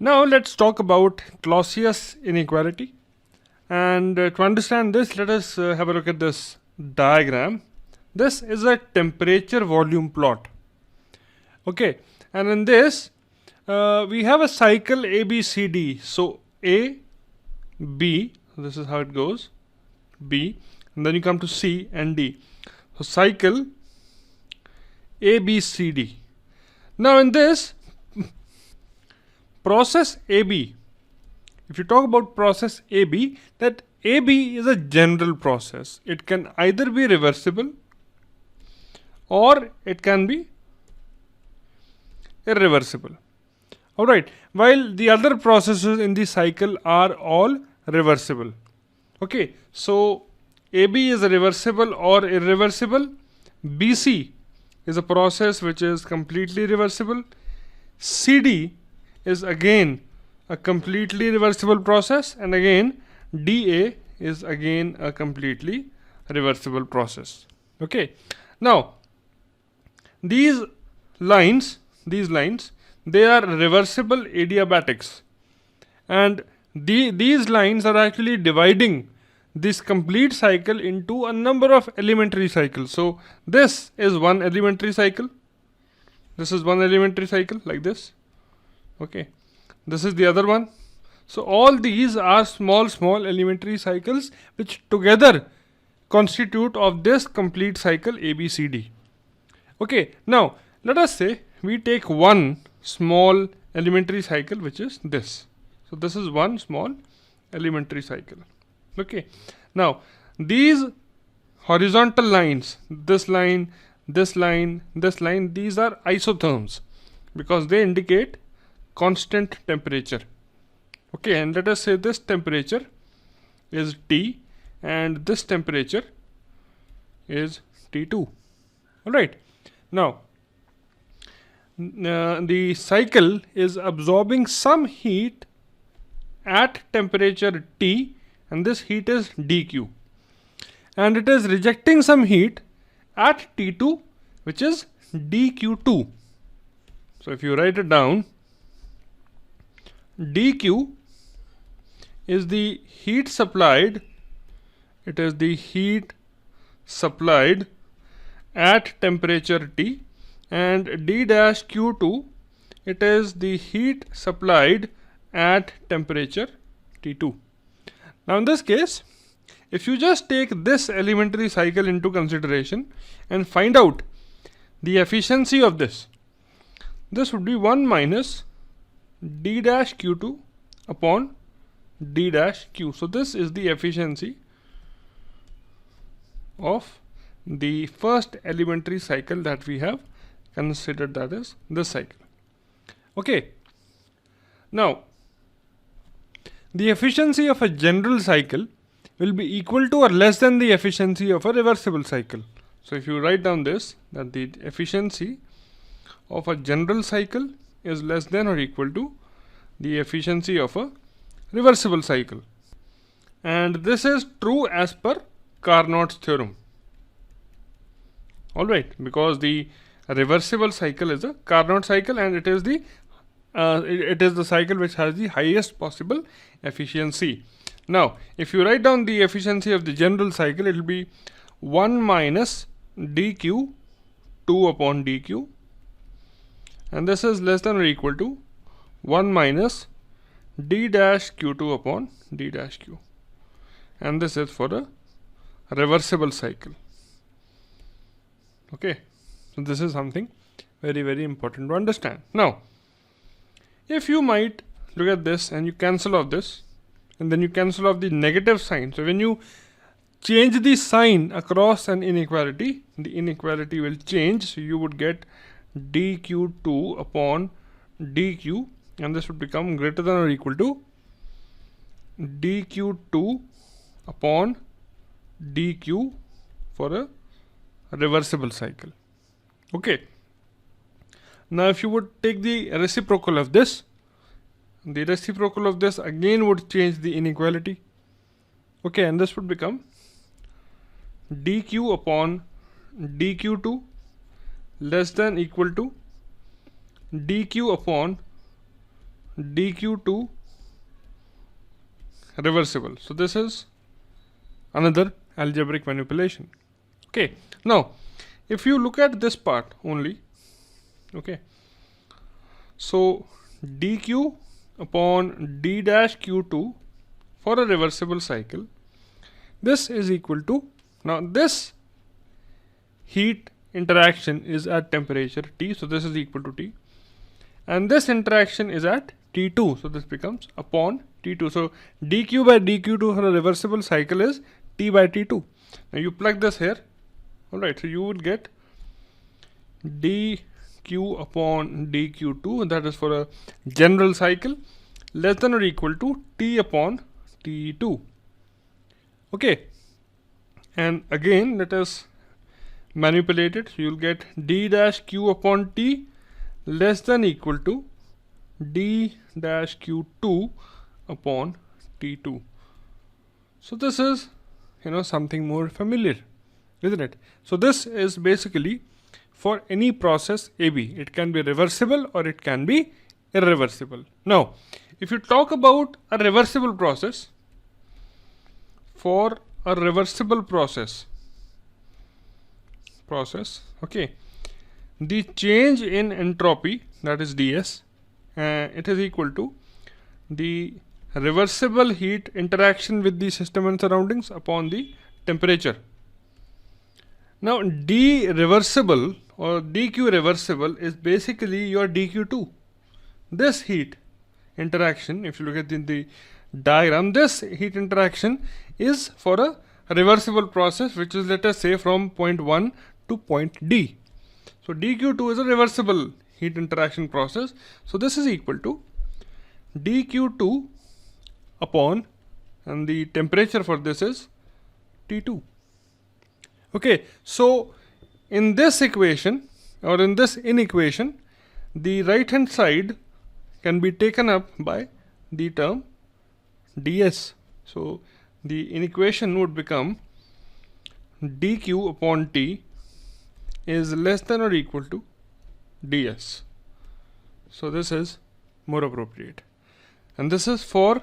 Now let's talk about Clausius inequality. And to understand this, let us have a look at this diagram. This is a temperature volume plot. Okay, and in this, we have a cycle ABCD. So A, B, this is how it goes, B, and then you come to C and D. So cycle ABCD. Now in this process AB, if you talk about process AB, that AB is a general process. It can either be reversible or it can be irreversible. Alright, while the other processes in the cycle are all reversible. Okay, so AB is reversible or irreversible. BC is a process which is completely reversible. CD is again a completely reversible process, and again DA is again a completely reversible process. Okay, now these lines they are reversible adiabatics, and these lines are actually dividing this complete cycle into a number of elementary cycles. So this is one elementary cycle, this is one elementary cycle like this. Okay, this is the other one. So all these are small elementary cycles which together constitute of this complete cycle ABCD. Okay, now let us say we take one small elementary cycle which is this. So this is one small elementary cycle. Okay, now these horizontal lines, this line, this line, this line, these are isotherms because they indicate constant temperature. Okay, and let us say this temperature is T and this temperature is T2. Alright, now the cycle is absorbing some heat at temperature T, and this heat is dQ, and it is rejecting some heat at T2 which is dQ2. So if you write it down, dQ is the heat supplied, it is the heat supplied at temperature T, and d dash Q2, it is the heat supplied at temperature T2. Now in this case, if you just take this elementary cycle into consideration and find out the efficiency of this would be 1 minus d dash Q2 upon d dash Q. So this is the efficiency of the first elementary cycle that we have considered, that is this cycle. Okay, now the efficiency of a general cycle will be equal to or less than the efficiency of a reversible cycle. So if you write down this, that the efficiency of a general cycle is less than or equal to the efficiency of a reversible cycle, and this is true as per Carnot's theorem. Alright, because the reversible cycle is a Carnot cycle, and it is the cycle which has the highest possible efficiency. Now if you write down the efficiency of the general cycle, it will be 1 minus dq 2 upon dq, and this is less than or equal to 1 minus d dash q2 upon d dash q, and this is for a reversible cycle. Okay, so this is something very important to understand. Now if you might look at this and you cancel off this, and then you cancel off the negative sign, so when you change the sign across an inequality, the inequality will change. So you would get dq2 upon dq, and this would become greater than or equal to dq2 upon dq for a reversible cycle. Okay, now if you would take the reciprocal of this, the reciprocal of this again would change the inequality. Okay, and this would become dq upon dq2 less than equal to dq upon dq2 reversible. So this is another algebraic manipulation. Okay, now if you look at this part only, okay, so dq upon d dash q2 for a reversible cycle, this is equal to, now this heat interaction is at temperature T, so this is equal to T, and this interaction is at T2, so this becomes upon T2. So dq by dq2 for a reversible cycle is T by T2. Now you plug this here, alright, so you would get dq upon dq2, that is for a general cycle, less than or equal to T upon T2. Okay, and again let us manipulate it. So you'll get d dash q upon T less than equal to d dash q2 upon T2. So this is, something more familiar, isn't it? So this is basically for any process AB. It can be reversible or it can be irreversible. Now, if you talk about a reversible process, for a reversible process, okay, the change in entropy, that is ds, it is equal to the reversible heat interaction with the system and surroundings upon the temperature. Now d reversible or dq reversible is basically your dq2. This heat interaction, if you look at the diagram, this heat interaction is for a reversible process, which is, let us say, from point 1 to point D. So dq2 is a reversible heat interaction process. So this is equal to dq2 upon, and the temperature for this is T2. Okay, so in this equation or in this inequation, the right hand side can be taken up by the term ds. So the inequation would become dq upon T is less than or equal to ds. So this is more appropriate, and this is for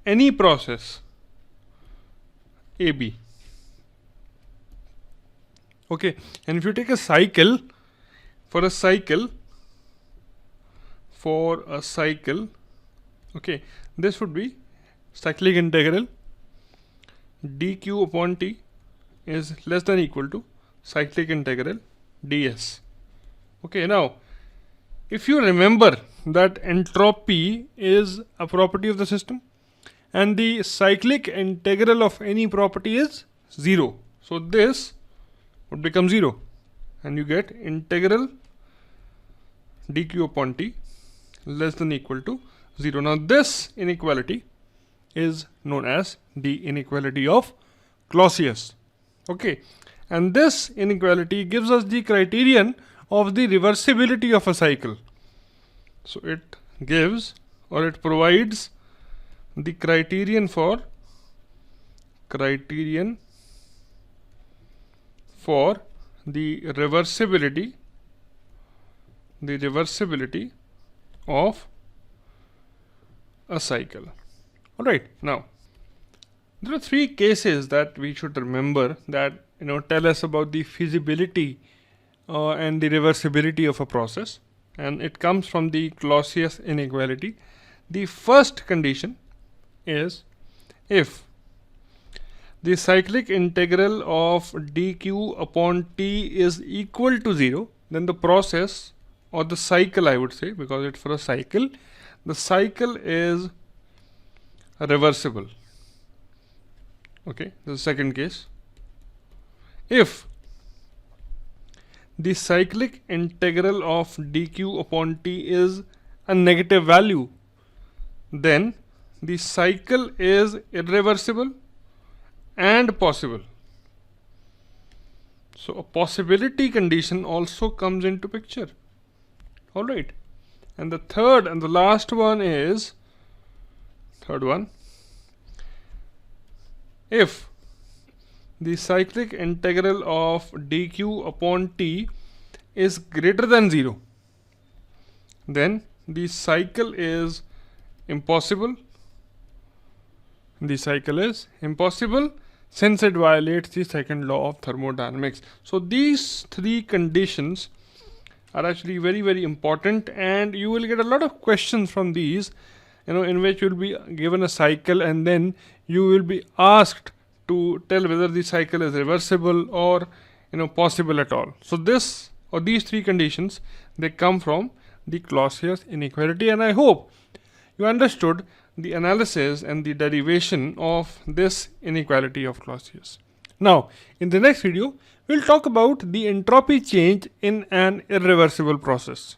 any process AB. Okay, and if you take a cycle, for a cycle, okay, this would be cyclic integral dq upon T is less than equal to cyclic integral ds. Okay, now if you remember that entropy is a property of the system and the cyclic integral of any property is 0, so this would become 0 and you get integral dq upon T less than equal to 0. Now this inequality is known as the inequality of Clausius. Okay, and this inequality gives us the criterion of the reversibility of a cycle. So it gives, or it provides, the criterion for the reversibility of a cycle. Alright, now there are three cases that we should remember that tell us about the feasibility and the reversibility of a process, and it comes from the Clausius inequality. The first condition is if the cyclic integral of dq upon T is equal to 0, then the process, or the cycle I would say, because it's for a cycle, the cycle is reversible. Okay, this is the second case. If the cyclic integral of dq upon T is a negative value, then the cycle is irreversible and possible. So a possibility condition also comes into picture. Alright, and the third and the last one is, if the cyclic integral of dq upon T is greater than 0, then the cycle is impossible. The cycle is impossible since it violates the second law of thermodynamics. So these three conditions are actually very important, and you will get a lot of questions from these, in which you will be given a cycle and then you will be asked to tell whether the cycle is reversible or possible at all. So this or these three conditions, they come from the Clausius inequality, and I hope you understood the analysis and the derivation of this inequality of Clausius. Now, in the next video, we'll talk about the entropy change in an irreversible process.